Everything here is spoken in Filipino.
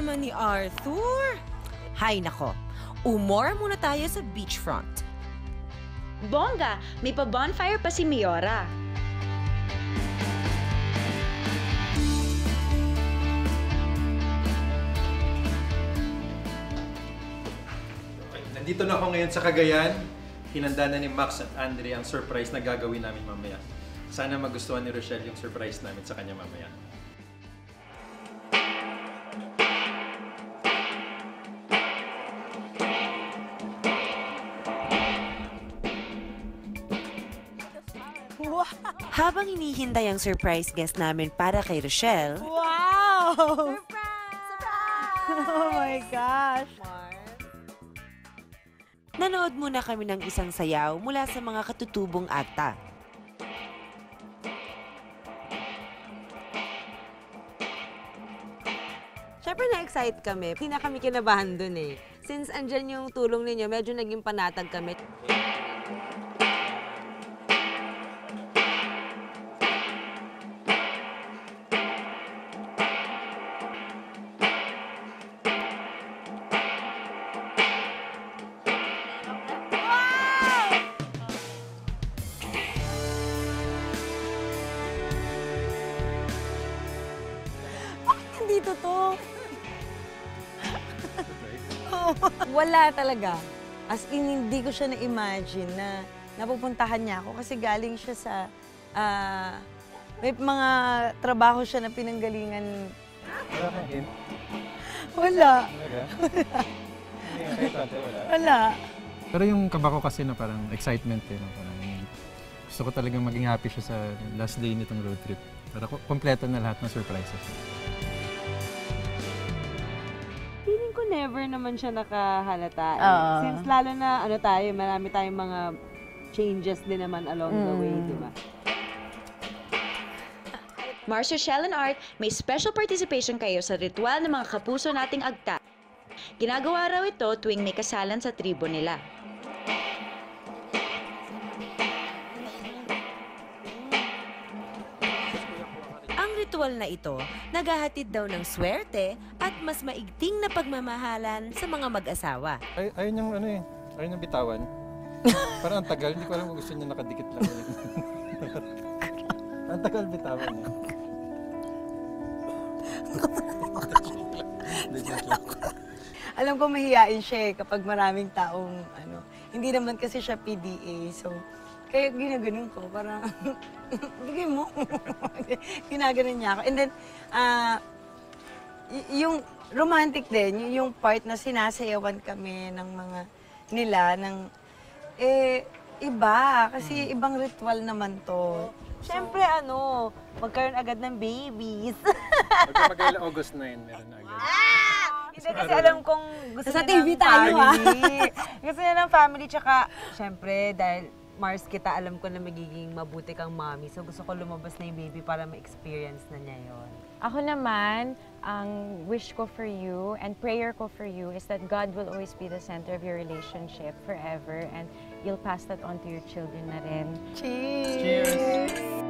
naman ni Arthur. Hay nako, umora muna tayo sa beachfront. Bongga, may pa-bonfire pa si Miora. Nandito na ako ngayon sa Cagayan. Hinanda na ni Max at Andre ang surprise na gagawin namin mamaya. Sana magustuhan ni Rochelle yung surprise namin sa kanya mamaya. Habang hinihintay ang surprise guest namin para kay Rochelle, Wow! Surprise! Oh my gosh! nanood muna kami ng isang sayaw mula sa mga katutubong akta. Siyempre na-excite kami. Hindi na kami kinabahan dun eh. Since andyan yung tulong ninyo, medyo naging panatag kami. Hindi totoo. Wala talaga. As in, hindi ko siya na-imagine na napupuntahan niya ako kasi galing siya sa... may mga trabaho siya na pinanggalingan. Wala kang hint? Wala. Wala. Pero yung kaba ko kasi na parang excitement eh. No? Parang, gusto ko talagang maging happy siya sa last day nitong road trip. Para kompleto na lahat ng surprises. Feeling ko never naman siya nakahalata. Since lalo na marami tayong mga changes din naman along the way, di ba? Mars, Rochelle, and Art, may special participation kayo sa ritual ng mga kapuso nating agta. Ginagawa raw ito tuwing may kasalan sa tribo nila. Ang ritual na ito, naghahatid daw ng swerte at mas maigting na pagmamahalan sa mga mag-asawa. Ayun yung ayun yung bitawan. Parang ang tagal, hindi ko alam kung gusto niya nakadikit lang. Ang tagal bitawan niya. Alam ko mahihain siya kapag maraming taong Hindi naman kasi siya PDA, so kaya ginaganon ko, parang bigay mo. Ginaganon niya ako. And then, yung romantic din, yung part na sinasayawan kami ng mga iba, kasi ibang ritual naman to. Siyempre, magkaroon agad ng babies. Magkailan August 9, meron na agad. Hindi kasi alam kong gusto Sa niya TV ng tayo, family. Gusto niya ng family, tsaka, siyempre, dahil Mars kita, alam ko na magiging mabuti kang mommy. So gusto ko lumabas na yung baby para ma-experience na niya yon. Ako naman, ang wish ko for you and prayer ko for you is that God will always be the center of your relationship forever and you'll pass that on to your children na rin. Cheers! Cheers!